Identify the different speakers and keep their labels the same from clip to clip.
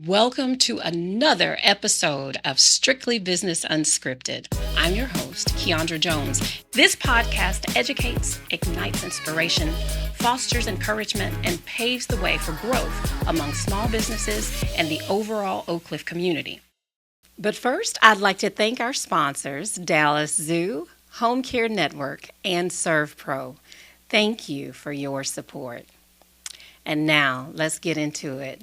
Speaker 1: Welcome to another episode of Strictly Business Unscripted. I'm your host, Keandra Jones. This podcast educates, ignites inspiration, fosters encouragement, and paves the way for growth among small businesses and the overall Oak Cliff community. But first, I'd like to thank our sponsors, Dallas Zoo, Home Care Network, and ServPro. Thank you for your support. And now, let's get into it.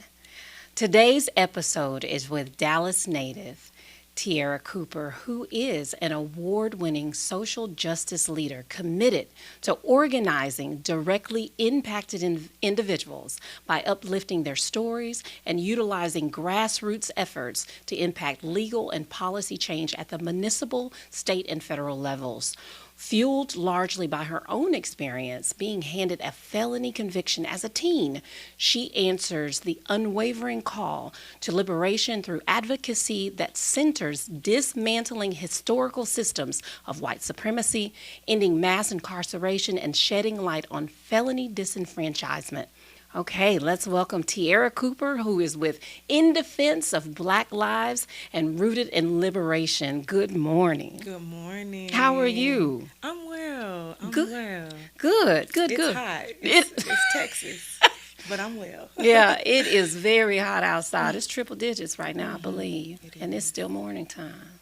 Speaker 1: Today's episode is with Dallas native Tiara Cooper, who is an award-winning social justice leader committed to organizing directly impacted individuals by uplifting their stories and utilizing grassroots efforts to impact legal and policy change at the municipal, state, and federal levels. Fueled largely by her own experience being handed a felony conviction as a teen, she answers the unwavering call to liberation through advocacy that centers dismantling historical systems of white supremacy, ending mass incarceration, and shedding light on felony disenfranchisement. Okay, let's welcome Tiara Cooper, who is with In Defense of Black Lives and Rooted in Liberation. Good morning.
Speaker 2: Good morning.
Speaker 1: How are you?
Speaker 2: I'm well.
Speaker 1: Good.
Speaker 2: It's
Speaker 1: Good.
Speaker 2: hot. It's Texas, but I'm well.
Speaker 1: Yeah, it is very hot outside. It's triple digits right now, I believe. And it's
Speaker 2: is.
Speaker 1: still morning time.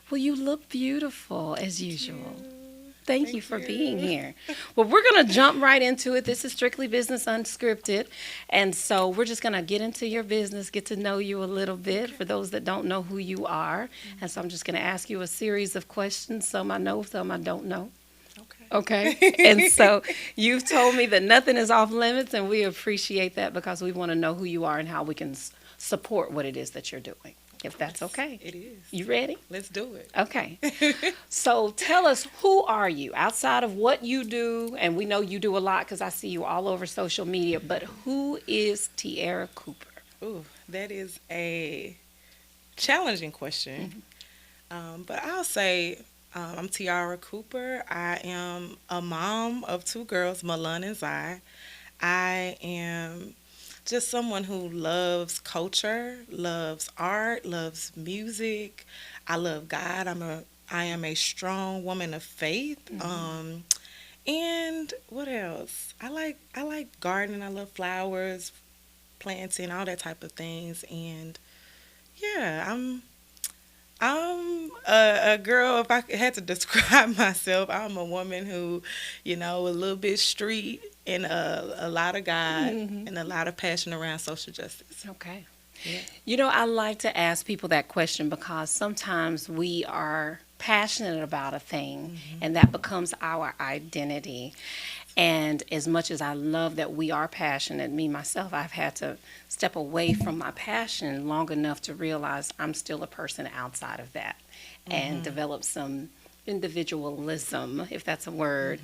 Speaker 1: Well, you look beautiful as usual. Thank you for being here. Well, we're going to jump right into it. This is Strictly Business Unscripted. And so we're just going to get into your business, get to know you a little bit for those that don't know who you are. And so I'm just going to ask you a series of questions. Some I know, some I don't know. Okay. And so you've told me that nothing is off limits, and we appreciate that because we want to know who you are and how we can support what it is that you're doing. If that's okay.
Speaker 2: It is.
Speaker 1: You ready?
Speaker 2: Let's do it.
Speaker 1: Okay. So tell us, who are you outside of what you do? And we know you do a lot because I see you all over social media, but who is Tiara Cooper?
Speaker 2: Ooh, that is a challenging question. But I'll say I'm Tiara Cooper. I am a mom of two girls, Malun and Zai. I am just someone who loves culture, loves art, loves music. I love God. I am a strong woman of faith. And what else? I like gardening. I love flowers, planting, all that type of things. And yeah, I'm a girl. If I had to describe myself, I'm a woman who, a little bit street and a lot of God and a lot of passion around social justice.
Speaker 1: Okay.
Speaker 2: Yeah.
Speaker 1: I like to ask people that question because sometimes we are passionate about a thing and that becomes our identity. And as much as I love that we are passionate, me, myself, I've had to step away from my passion long enough to realize I'm still a person outside of that and develop some individualism, if that's a word,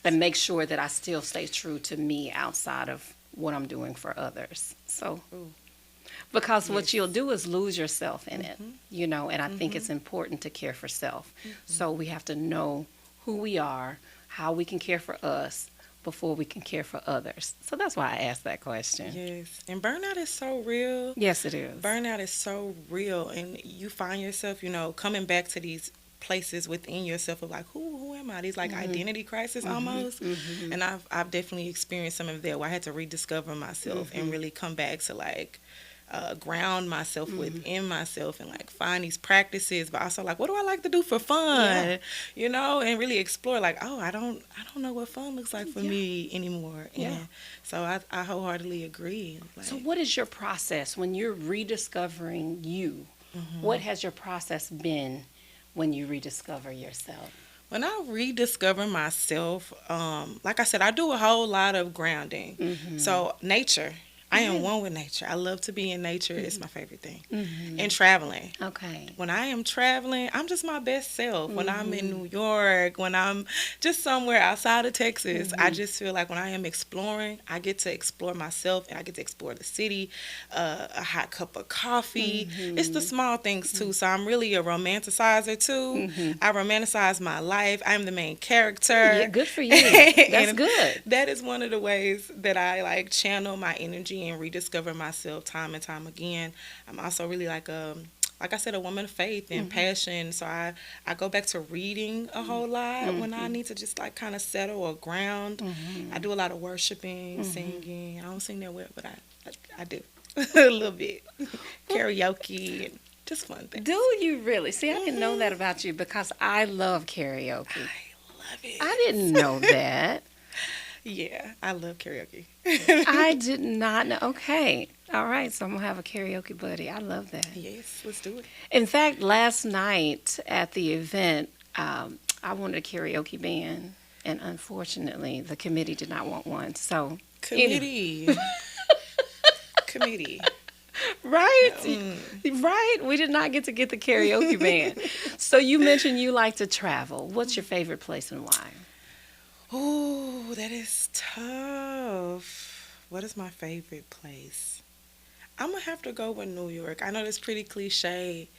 Speaker 1: and make sure that I still stay true to me outside of what I'm doing for others. So, because what you'll do is lose yourself in it, and I think it's important to care for self. So we have to know who we are, how we can care for us before we can care for others. So that's why I asked that question.
Speaker 2: Yes. And burnout is so real.
Speaker 1: Yes, it is.
Speaker 2: Burnout is so real. And you find yourself, coming back to these places within yourself of like, who am I? These like identity crisis almost. And I've definitely experienced some of that where I had to rediscover myself and really come back to like ground myself within myself and like find these practices, but also like, what do I like to do for fun? And really explore like, I don't know what fun looks like for me anymore. And so I wholeheartedly agree. Like,
Speaker 1: so what is your process when you're rediscovering you? What has your process been when you rediscover yourself?
Speaker 2: When I rediscover myself, like I said, I do a whole lot of grounding. So nature. I am one with nature. I love to be in nature. It's my favorite thing. And traveling.
Speaker 1: Okay.
Speaker 2: When I am traveling, I'm just my best self. When I'm in New York, when I'm just somewhere outside of Texas, I just feel like when I am exploring, I get to explore myself and I get to explore the city, a hot cup of coffee. It's the small things too. So I'm really a romanticizer too. I romanticize my life. I'm the main character.
Speaker 1: Yeah, good for you. That's good.
Speaker 2: That is one of the ways that I like channel my energy and rediscover myself time and time again. I'm also really like I said, a woman of faith and passion. So I go back to reading a whole lot when I need to just like kind of settle or ground. I do a lot of worshiping, singing. I don't sing that well, but I do a little bit. Karaoke and just fun things.
Speaker 1: Do you really? See, I didn't know that about you because I love karaoke.
Speaker 2: I love it.
Speaker 1: I didn't know that.
Speaker 2: Yeah, I love karaoke.
Speaker 1: I did not know. Okay. All right. So I'm going to have a karaoke buddy. I love that.
Speaker 2: Yes, let's do it.
Speaker 1: In fact, last night at the event, I wanted a karaoke band, and unfortunately, the committee did not want one. So,
Speaker 2: committee. Committee.
Speaker 1: Right? Right? We did not get the karaoke band. So you mentioned you like to travel. What's your favorite place and why?
Speaker 2: Oh, that is tough. What is my favorite place? I'm going to have to go with New York. I know that's pretty cliche.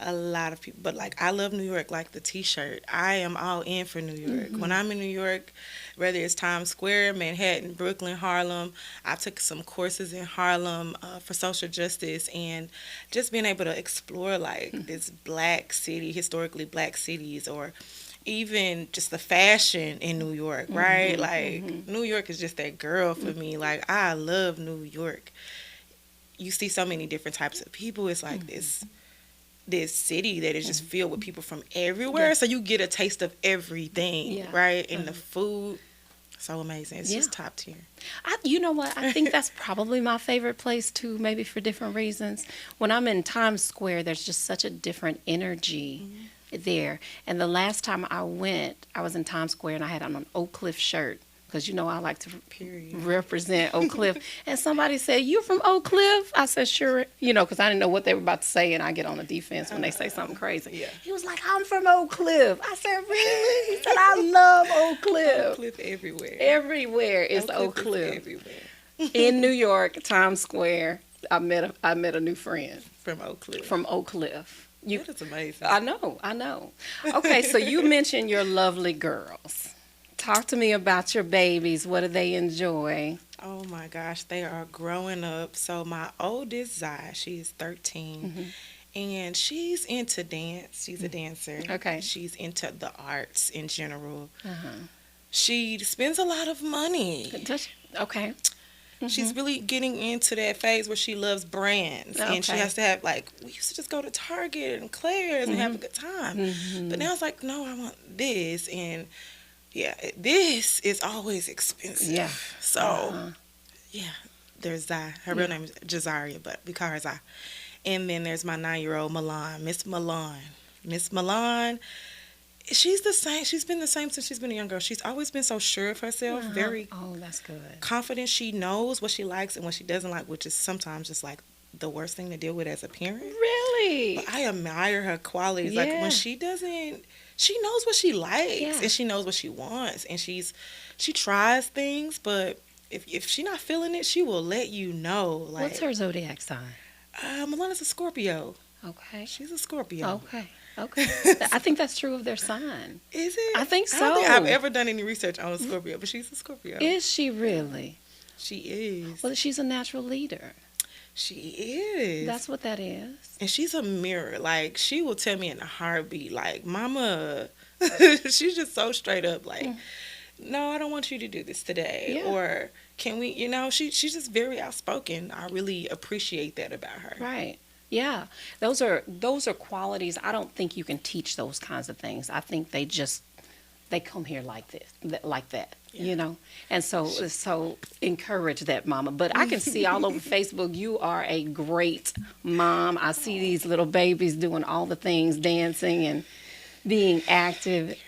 Speaker 2: A lot of people, but like I love New York like the t-shirt. I am all in for New York. When I'm in New York, whether it's Times Square, Manhattan, Brooklyn, Harlem, I took some courses in Harlem for social justice, and just being able to explore like this black city, historically black cities, or even just the fashion in New York, right? New York is just that girl for me. Like, I love New York. You see so many different types of people. It's like this city that is just filled with people from everywhere. So you get a taste of everything, right? And the food, so amazing. It's just top tier.
Speaker 1: You know what? I think that's probably my favorite place too, maybe for different reasons. When I'm in Times Square, there's just such a different energy there. And the last time I went, I was in Times Square and I had on an Oak Cliff shirt because, you know, I like to represent Oak Cliff. And somebody said, "You from Oak Cliff?" I said, "Sure," you know, because I didn't know what they were about to say, and I get on the defense when they say something crazy.
Speaker 2: Yeah.
Speaker 1: He was like, "I'm from Oak Cliff." I said, "Really?" He said, "I love Oak Cliff."
Speaker 2: Oak Cliff everywhere.
Speaker 1: Everywhere is Oak Cliff.
Speaker 2: Everywhere.
Speaker 1: In New York, Times Square, I met a new friend.
Speaker 2: From Oak Cliff.
Speaker 1: From Oak Cliff.
Speaker 2: That is amazing.
Speaker 1: I know. Okay, so you mentioned your lovely girls. Talk to me about your babies. What do they enjoy?
Speaker 2: Oh my gosh, they are growing up. So my oldest, Zai, she's 13, and she's into dance. She's a dancer.
Speaker 1: Okay.
Speaker 2: She's into the arts in general. She spends a lot of money.
Speaker 1: Okay.
Speaker 2: She's really getting into that phase where she loves brands, and she has to have, like, we used to just go to Target and Claire's and have a good time. But now it's like, no, I want this, and yeah, this is always expensive. Yeah. So, there's Zai. Her real name is Jazaria, but we call her Zai. And then there's my 9-year-old Milan, Miss Milan. Miss Milan, she's the same. She's been the same since she's been a young girl. She's always been so sure of herself, very
Speaker 1: that's good.
Speaker 2: Confident. She knows what she likes and what she doesn't like, which is sometimes just like the worst thing to deal with as a parent.
Speaker 1: Really?
Speaker 2: But I admire her qualities. Like when she doesn't, she knows what she likes and she knows what she wants, and she tries things, but if she's not feeling it, she will let you know. Like,
Speaker 1: what's her zodiac sign?
Speaker 2: Milana's a Scorpio.
Speaker 1: Okay.
Speaker 2: She's a Scorpio.
Speaker 1: Okay. I think that's true of their sign.
Speaker 2: Is it?
Speaker 1: I think so.
Speaker 2: I don't think I've ever done any research on a Scorpio, but she's a Scorpio.
Speaker 1: Is she really?
Speaker 2: She is.
Speaker 1: Well, she's a natural leader.
Speaker 2: She is.
Speaker 1: That's what that is.
Speaker 2: And she's a mirror. Like, she will tell me in a heartbeat, like, Mama, she's just so straight up, like, no, I don't want you to do this today. Yeah. Or can we, you know, she's just very outspoken. I really appreciate that about her.
Speaker 1: Right. Yeah. Those are qualities. I don't think you can teach those kinds of things. I think they come here like this, like that. Yeah. You know, and so encourage that, Mama. But I can see all over Facebook, you are a great mom. I see these little babies doing all the things, dancing and being active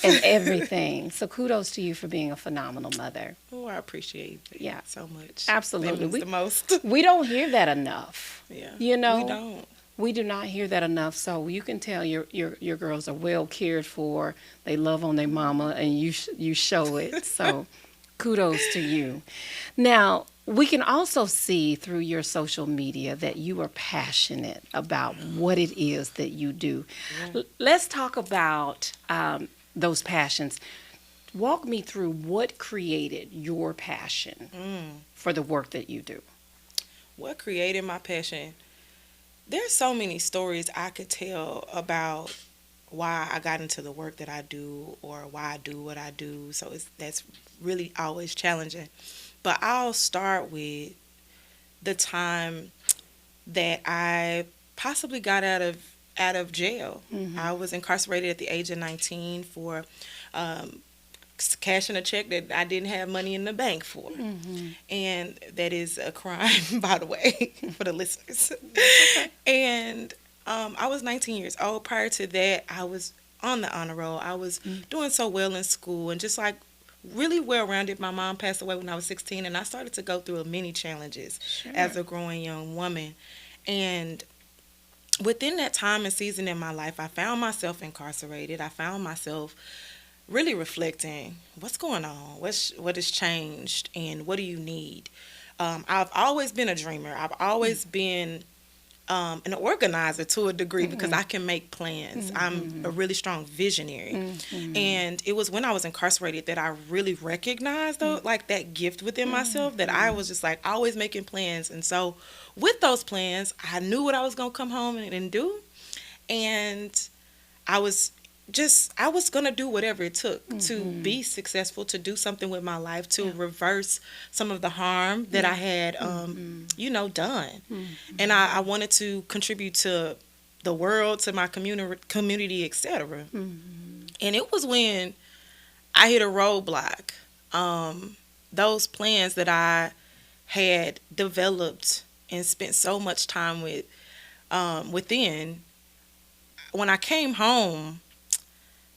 Speaker 1: and everything. So kudos to you for being a phenomenal mother.
Speaker 2: Oh, I appreciate that so much.
Speaker 1: Absolutely.
Speaker 2: The most.
Speaker 1: We don't hear that enough.
Speaker 2: Yeah.
Speaker 1: You know,
Speaker 2: we don't.
Speaker 1: We do not hear that enough, so you can tell your girls are well cared for. They love on their mama, and you show it. So, kudos to you. Now, we can also see through your social media that you are passionate about what it is that you do. Yeah. Let's talk about those passions. Walk me through what created your passion for the work that you do.
Speaker 2: what created my passion? There's so many stories I could tell about why I got into the work that I do or why I do what I do. So that's really always challenging. But I'll start with the time that I possibly got out of jail. I was incarcerated at the age of 19 for cashing a check that I didn't have money in the bank for. And that is a crime, by the way, for the listeners. Okay. And I was 19 years old. Prior to that, I was on the honor roll. I was doing so well in school and just like really well-rounded. My mom passed away when I was 16, and I started to go through many challenges as a growing young woman. And within that time and season in my life, I found myself incarcerated. I found myself really reflecting, what's going on? What has changed? And what do you need? I've always been a dreamer. I've always been an organizer to a degree because I can make plans. I'm a really strong visionary. And it was when I was incarcerated that I really recognized like that gift within myself, that I was just like always making plans. And so with those plans, I knew what I was going to come home and do. And I was going to do whatever it took to be successful, to do something with my life, to reverse some of the harm that I had, done. And I wanted to contribute to the world, to my community, etc. And it was when I hit a roadblock. Those plans that I had developed and spent so much time with, within, when I came home,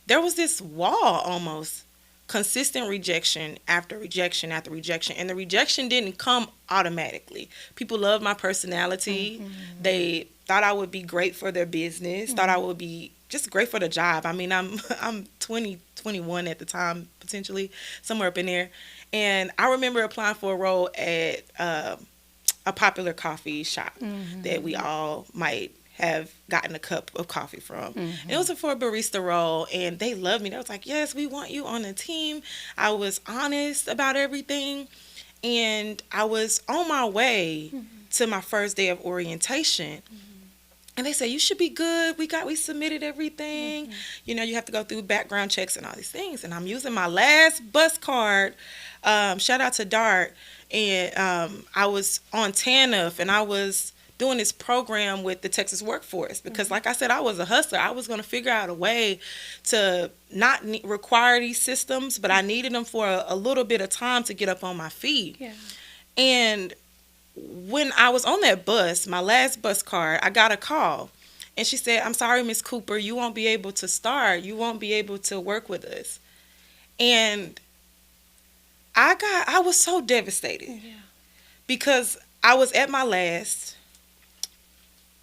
Speaker 2: there was this wall almost, consistent rejection after rejection after rejection. And the rejection didn't come automatically. People loved my personality. They thought I would be great for their business, thought I would be just great for the job. I mean, I'm 20, 21 at the time, potentially, somewhere up in there. And I remember applying for a role at a popular coffee shop that we all might have gotten a cup of coffee from. And it was for a barista role, and they loved me. They was like, yes, we want you on the team. I was honest about everything, and I was on my way to my first day of orientation. And they said, you should be good. We submitted everything. You know, you have to go through background checks and all these things. And I'm using my last bus card. Shout out to Dart. And I was on TANF, and I was doing this program with the Texas workforce because, like I said, I was a hustler. I was going to figure out a way to not require these systems, but I needed them for a little bit of time to get up on my feet. And when I was on that bus, my last bus card, I got a call. And she said, I'm sorry, Miss Cooper, you won't be able to start. You won't be able to work with us. And I was so devastated because I was at my last.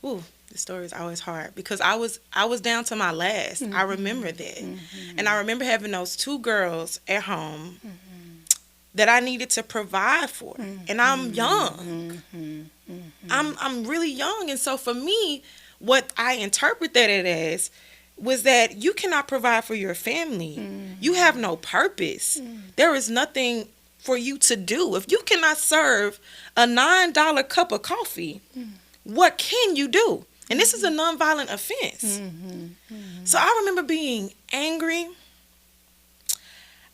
Speaker 2: Ooh, the story is always hard because I was down to my last. I remember that. And I remember having those two girls at home that I needed to provide for. And I'm young. I'm really young. And so for me, what I interpret that as was that you cannot provide for your family. You have no purpose. There is nothing for you to do. If you cannot serve a $9 cup of coffee, what can you do? And this is a nonviolent offense. So I remember being angry.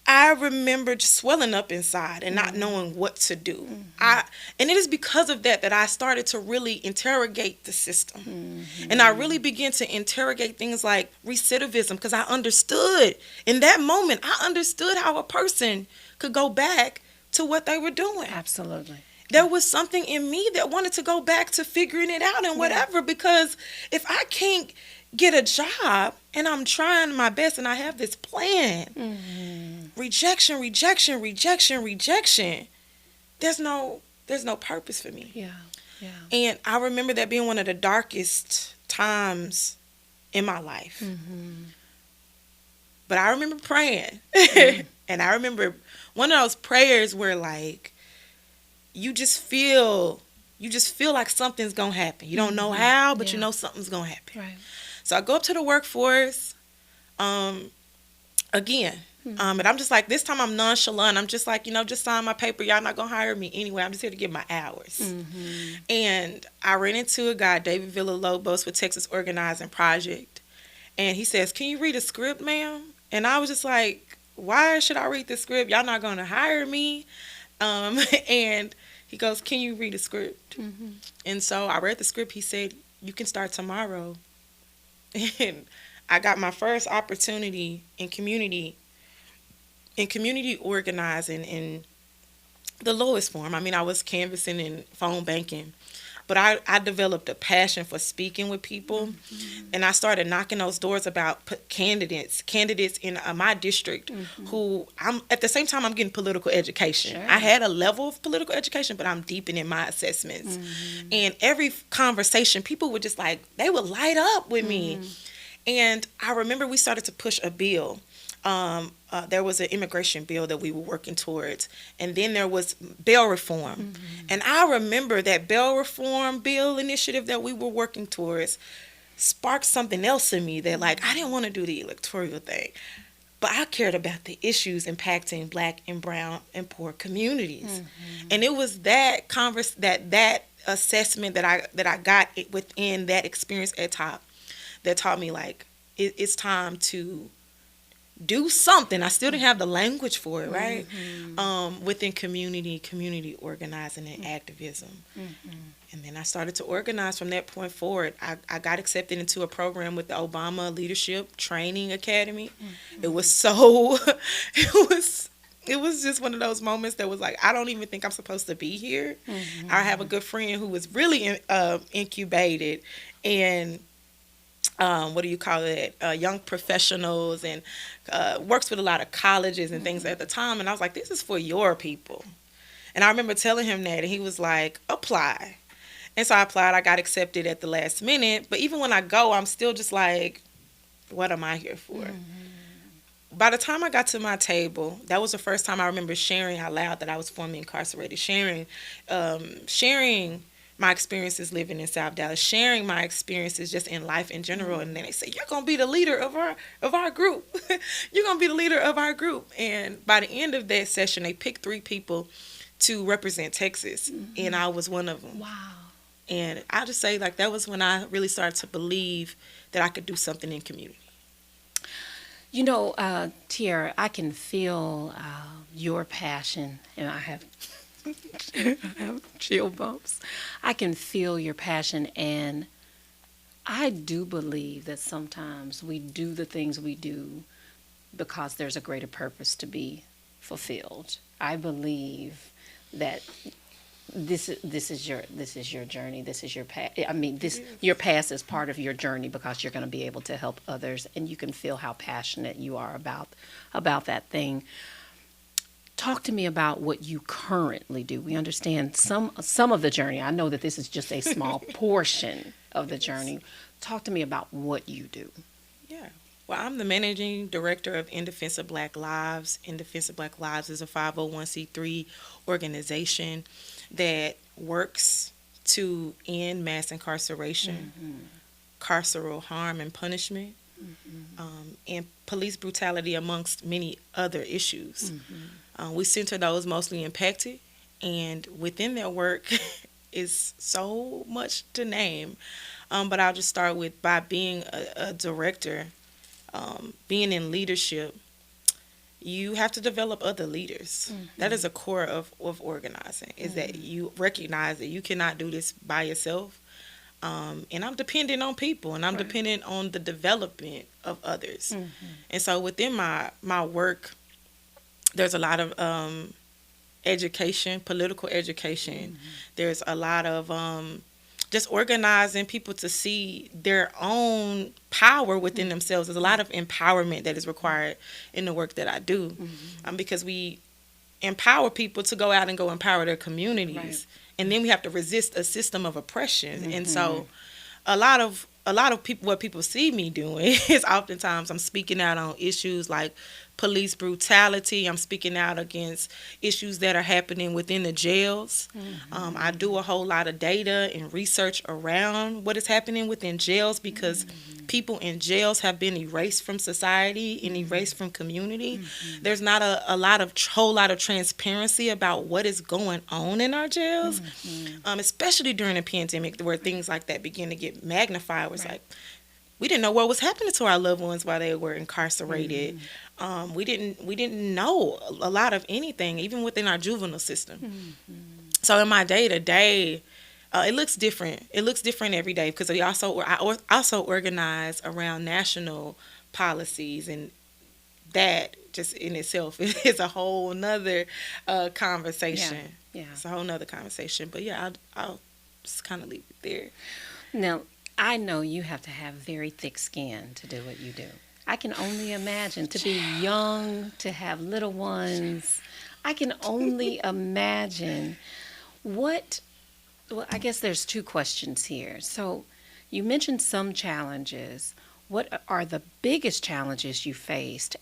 Speaker 2: I remember just swelling up inside and not knowing what to do. And it is because of that I started to really interrogate the system. And I really began to interrogate things like recidivism because I understood. In that moment, I understood how a person could go back to what they were doing.
Speaker 1: Absolutely.
Speaker 2: There was something in me that wanted to go back to figuring it out and whatever, because if I can't get a job and I'm trying my best and I have this plan, rejection, there's no purpose for me. And I remember that being one of the darkest times in my life. But I remember praying. And I remember one of those prayers where like, you just feel like something's going to happen. You don't know how, but you know something's going to happen. So I go up to the workforce. Again, And I'm just like, this time I'm nonchalant. I'm just like, just sign my paper. Y'all not going to hire me anyway. I'm just here to get my hours. And I ran into a guy, David Villalobos, with Texas Organizing Project. And he says, can you read a script, ma'am? And I was just like, why should I read the script? Y'all not going to hire me. And he goes, can you read a script? And so I read the script. He said, you can start tomorrow. And I got my first opportunity in community organizing in the lowest form. I mean, I was canvassing and phone banking, but I developed a passion for speaking with people, and I started knocking those doors about candidates in my district who at the same time I'm getting political education. Sure. I had a level of political education, but I'm deepening my assessments. And every conversation, people would just like, they would light up with me. And I remember we started to push a bill. There was an immigration bill that we were working towards. And then there was bail reform. And I remember that bail reform bill initiative that we were working towards sparked something else in me that, like, I didn't want to do the electoral thing. But I cared about the issues impacting Black and brown and poor communities. And it was that that assessment that I got within that experience at Top that taught me, like, it's time to do something. I still didn't have the language for it, right? Within community organizing and activism. And then I started to organize from that point forward. I got accepted into a program with the Obama Leadership Training Academy. It was so, it was just one of those moments that was like, I don't even think I'm supposed to be here. I have a good friend who was really incubated and what do you call it? Young professionals, and works with a lot of colleges and things at the time. And I was like, this is for your people. And I remember telling him that, and he was like, apply. And so I applied. I got accepted at the last minute. But even when I go, I'm still just like, what am I here for? By the time I got to my table, that was the first time I remember sharing out loud that I was formerly incarcerated, sharing my experiences living in South Dallas, sharing my experiences just in life in general. And then they say, you're going to be the leader of our group. You're going to be the leader of our group. And by the end of that session, they picked 3 people to represent Texas. And I was one of them.
Speaker 1: Wow.
Speaker 2: And I just say, like, that was when I really started to believe that I could do something in community.
Speaker 1: You know, Tiara, I can feel your passion, and I have chill bumps. I can feel your passion, and I do believe that sometimes we do the things we do because there's a greater purpose to be fulfilled. I believe that this is your journey. This is your past. I mean, your past is part of your journey because you're going to be able to help others, and you can feel how passionate you are about that thing. Talk to me about what you currently do. We understand some of the journey. I know that this is just a small portion of the journey. Talk to me about what you do.
Speaker 2: Yeah. Well, I'm the managing director of In Defense of Black Lives. In Defense of Black Lives is a 501c3 organization that works to end mass incarceration, carceral harm and punishment, and police brutality, amongst many other issues. We center those mostly impacted, and within their work is so much to name. But I'll just start with, by being a director, being in leadership, you have to develop other leaders. That is a core of organizing, is that you recognize that you cannot do this by yourself. And I'm dependent on people, and I'm dependent on the development of others. And so within my work, there's a lot of education, political education. There's a lot of just organizing people to see their own power within themselves. There's a lot of empowerment that is required in the work that I do, because we empower people to go out and go empower their communities, and then we have to resist a system of oppression. And so a lot of people, what people see me doing is oftentimes I'm speaking out on issues like police brutality. I'm speaking out against issues that are happening within the jails. I do a whole lot of data and research around what is happening within jails, because people in jails have been erased from society and erased from community. There's not a whole lot of transparency about what is going on in our jails, especially during a pandemic where things like that begin to get magnified. It's like, we didn't know what was happening to our loved ones while they were incarcerated. We didn't know a lot of anything, even within our juvenile system. So in my day-to-day, it looks different. It looks different every day, because I also organize around national policies, and that just in itself is a whole nother conversation. Yeah. It's a whole nother conversation. But yeah, I'll just kind of leave it there.
Speaker 1: Now, I know you have to have very thick skin to do what you do. I can only imagine, to be young, to have little ones. I can only imagine well, I guess there's two questions here. So you mentioned some challenges. What are the biggest challenges you faced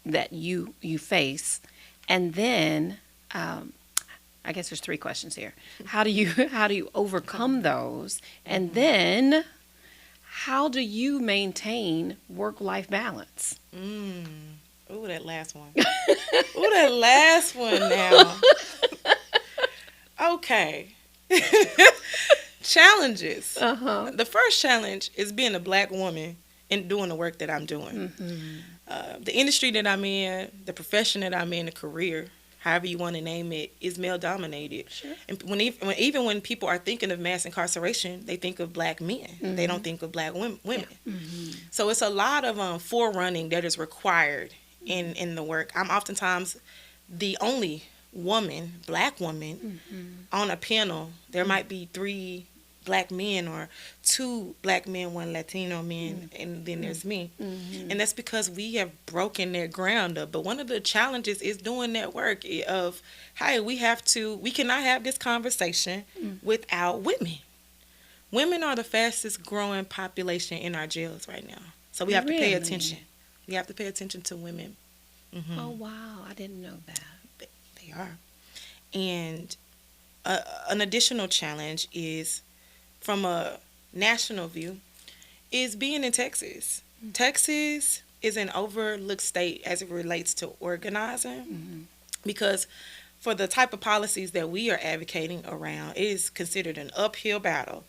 Speaker 1: that you face? And then, I guess there's three questions here. How do you overcome those? And then, how do you maintain work-life balance?
Speaker 2: Ooh, that last one. Ooh, that last one now. Okay. Challenges. The first challenge is being a Black woman and doing the work that I'm doing. The industry that I'm in, the profession that I'm in, the career, however you want to name it, is male dominated. Sure. And even when people are thinking of mass incarceration, they think of Black men. They don't think of Black women. Yeah. So it's a lot of forerunning that is required in the work. I'm oftentimes the only Black woman on a panel. There might be 3 Black men or 2 Black men, 1 Latino man, and then there's me. And that's because we have broken that ground up. But one of the challenges is doing that work of, hey, we cannot have this conversation without women. Women are the fastest growing population in our jails right now. So we have to pay attention. We have to pay attention to women.
Speaker 1: Oh, wow. I didn't know that.
Speaker 2: They are. And an additional challenge is, from a national view, is being in Texas. Texas is an overlooked state as it relates to organizing, because for the type of policies that we are advocating around, it is considered an uphill battle.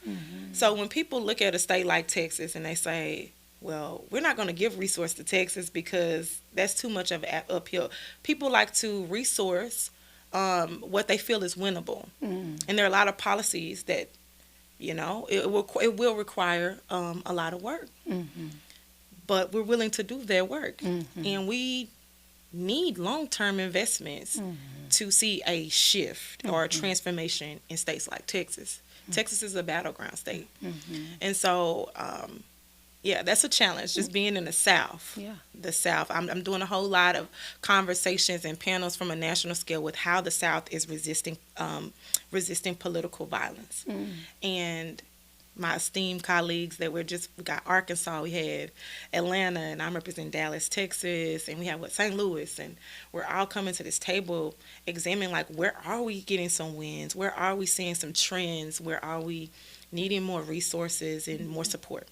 Speaker 2: So when people look at a state like Texas and they say, well, we're not going to give resource to Texas because that's too much of an uphill. People like to resource what they feel is winnable. And there are a lot of policies that, it will require a lot of work. But we're willing to do their work. And we need long-term investments to see a shift or a transformation in states like Texas. Texas is a battleground state. And so, that's a challenge, just being in the South. The South. I'm doing a whole lot of conversations and panels from a national scale with how the South is resisting political violence. And my esteemed colleagues that we got Arkansas, we have Atlanta, and I'm representing Dallas, Texas, and we have St. Louis, and we're all coming to this table examining, like, where are we getting some wins? Where are we seeing some trends? Where are we needing more resources and more support?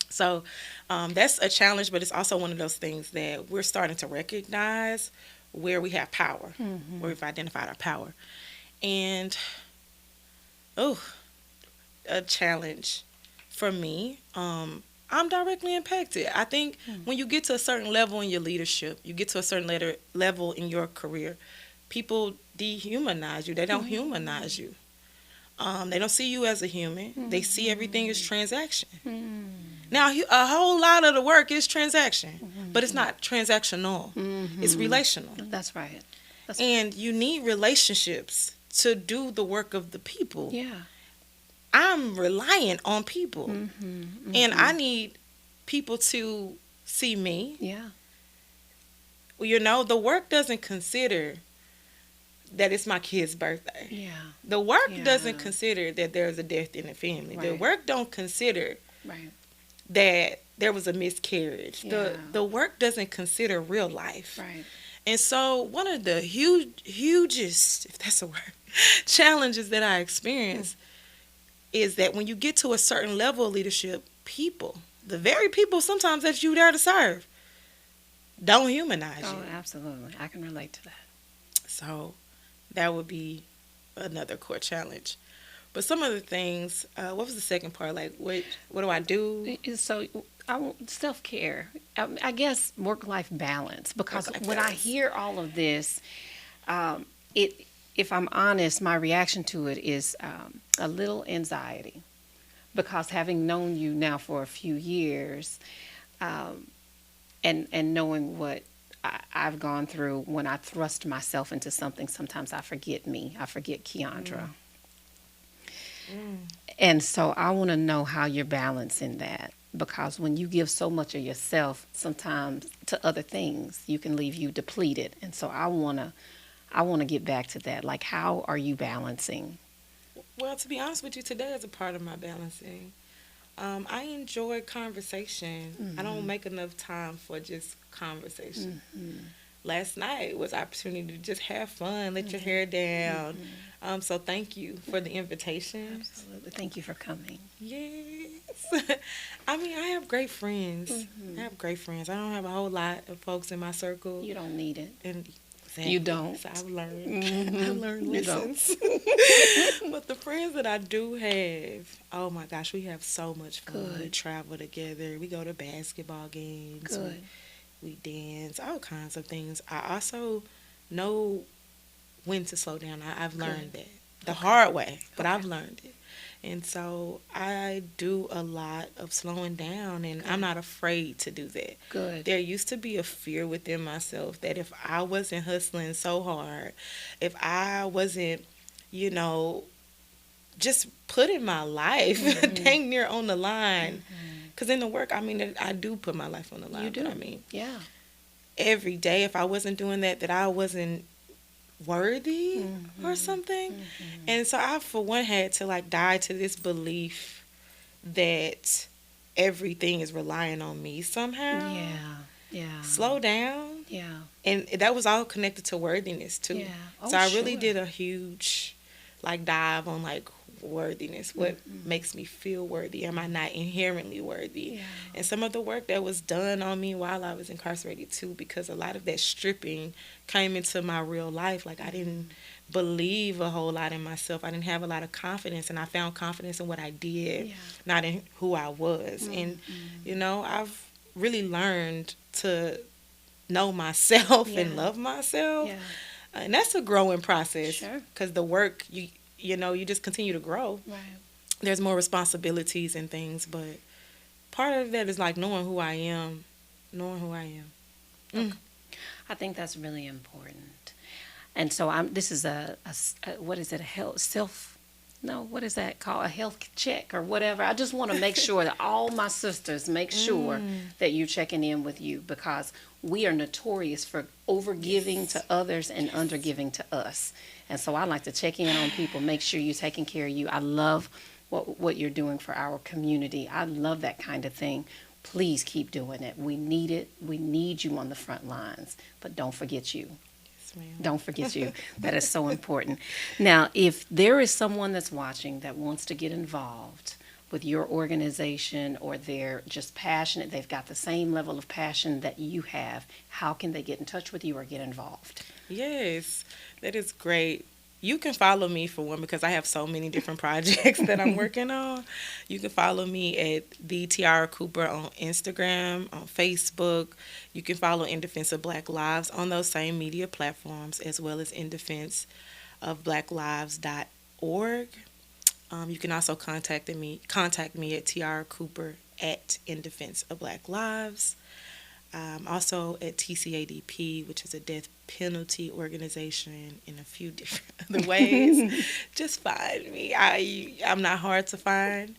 Speaker 2: So that's a challenge, but it's also one of those things that we're starting to recognize where we have power, where we've identified our power. And, a challenge for me, I'm directly impacted. I think when you get to a certain level in your leadership, you get to a certain level in your career, people dehumanize you. They don't humanize you. They don't see you as a human. They see everything as transaction. Now, a whole lot of the work is transaction, but it's not transactional. It's relational.
Speaker 1: That's right.
Speaker 2: And you need relationships to do the work of the people.
Speaker 1: Yeah.
Speaker 2: I'm reliant on people. And I need people to see me.
Speaker 1: Yeah.
Speaker 2: The work doesn't consider that it's my kid's birthday.
Speaker 1: Yeah.
Speaker 2: The work doesn't consider that there's a death in the family.
Speaker 1: Right.
Speaker 2: The work don't consider
Speaker 1: right.
Speaker 2: that there was a miscarriage.
Speaker 1: Yeah.
Speaker 2: The work doesn't consider real life.
Speaker 1: Right.
Speaker 2: And so one of the hugest, if that's a word, challenges that I experienced is that when you get to a certain level of leadership, people, the very people sometimes that you there to serve, don't humanize
Speaker 1: Oh,
Speaker 2: you.
Speaker 1: absolutely. I can relate to that.
Speaker 2: So that would be another core challenge. But some of the things, what was the second part? Like, what do I do?
Speaker 1: So, self-care. I guess work-life balance. Because
Speaker 2: Work-life
Speaker 1: when I
Speaker 2: balance.
Speaker 1: hear all of this, if I'm honest, my reaction to it is a little anxiety. Because having known you now for a few years, and knowing what I've gone through when I thrust myself into something, sometimes I forget me. I forget Keandra. And so I want to know how you're balancing that, because when you give so much of yourself sometimes to other things, you can leave you depleted. And so I want to get back to that. Like, how are you balancing?
Speaker 2: Well, to be honest with you, today is a part of my balancing. I enjoy conversation. I don't make enough time for just conversation. Last night was opportunity to just have fun, let your hair down. So thank you for the invitation.
Speaker 1: Absolutely. Thank you for coming.
Speaker 2: Yes. I mean, I have great friends. I have great friends. I don't have a whole lot of folks in my circle.
Speaker 1: You don't need it.
Speaker 2: And
Speaker 1: You don't.
Speaker 2: So I've learned. I've learned
Speaker 1: You don't.
Speaker 2: lessons. But the friends that I do have, oh my gosh, we have so much fun. We
Speaker 1: Good.
Speaker 2: travel together. We go to basketball games.
Speaker 1: Good.
Speaker 2: We dance, all kinds of things. I also know when to slow down. I've learned that the hard way, but I've learned it. And so I do a lot of slowing down, and I'm not afraid to do that.
Speaker 1: Good.
Speaker 2: There used to be a fear within myself that if I wasn't hustling so hard, if I wasn't, just putting my life dang near on the line. Because in the work, I mean, I do put my life on the line.
Speaker 1: You do.
Speaker 2: But I mean,
Speaker 1: Yeah.
Speaker 2: every day, if I wasn't doing that I wasn't worthy or something. And so I, for one, had to like die to this belief that everything is relying on me somehow.
Speaker 1: Yeah. Yeah.
Speaker 2: Slow down.
Speaker 1: Yeah.
Speaker 2: And that was all connected to worthiness too.
Speaker 1: Yeah. Oh,
Speaker 2: So I really
Speaker 1: sure.
Speaker 2: did a huge like dive on like worthiness. What makes me feel worthy? Am I not inherently worthy?
Speaker 1: Yeah.
Speaker 2: And some of the work that was done on me while I was incarcerated too, because a lot of that stripping came into my real life. Like I didn't believe a whole lot in myself. I didn't have a lot of confidence, and I found confidence in what I did,
Speaker 1: Yeah.
Speaker 2: not in who I was. And I've really learned to know myself and
Speaker 1: Yeah.
Speaker 2: love myself.
Speaker 1: Yeah.
Speaker 2: And that's a growing process.
Speaker 1: Sure.
Speaker 2: Because the work, you just continue to grow.
Speaker 1: Right.
Speaker 2: There's more responsibilities and things, but part of that is like knowing who I am.
Speaker 1: I think that's really important. And so this is a what is it, a health, what is that called? A health check or whatever. I just want to make sure that all my sisters make sure that you're checking in with you, because we are notorious for overgiving to others and undergiving to us. And so I like to check in on people, make sure you're taking care of you. I love what you're doing for our community. I love that kind of thing. Please keep doing it. We need it. We need you on the front lines. But don't forget you.
Speaker 2: Yes, ma'am.
Speaker 1: Don't forget you. That is so important. Now, if there is someone that's watching that wants to get involved with your organization, or they're just passionate, they've got the same level of passion that you have, how can they get in touch with you or get involved?
Speaker 2: Yes, that is great. You can follow me for one, because I have so many different projects that I'm working on. You can follow me at the Tiara Cooper on Instagram, on Facebook. You can follow In Defense of Black Lives on those same media platforms, as well as indefenseofblacklives.org. You can also contact me at Tiara Cooper at In Defense of Black Lives. Also at TCADP, which is a death penalty organization, in a few different other ways. Just find me. I'm not hard to find.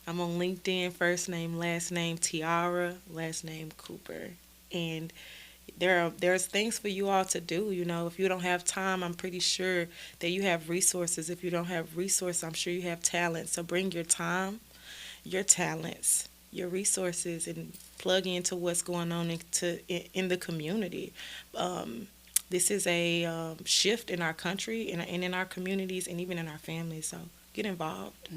Speaker 2: I'm on LinkedIn, first name, last name Tiara, last name Cooper. And there's things for you all to do. If you don't have time, I'm pretty sure that you have resources. If you don't have resources, I'm sure you have talent. So bring your time, your talents, your resources and plug into what's going on in the community. This is a shift in our country and in our communities and even in our families. So get involved.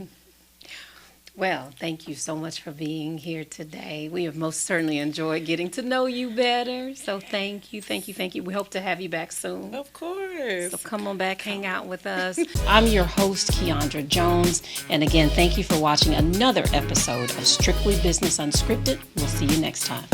Speaker 1: Well, thank you so much for being here today. We have most certainly enjoyed getting to know you better. So thank you, thank you, thank you. We hope to have you back soon.
Speaker 2: Of course.
Speaker 1: So come on back, hang out with us. I'm your host, Keandra Jones. And again, thank you for watching another episode of Strictly Business Unscripted. We'll see you next time.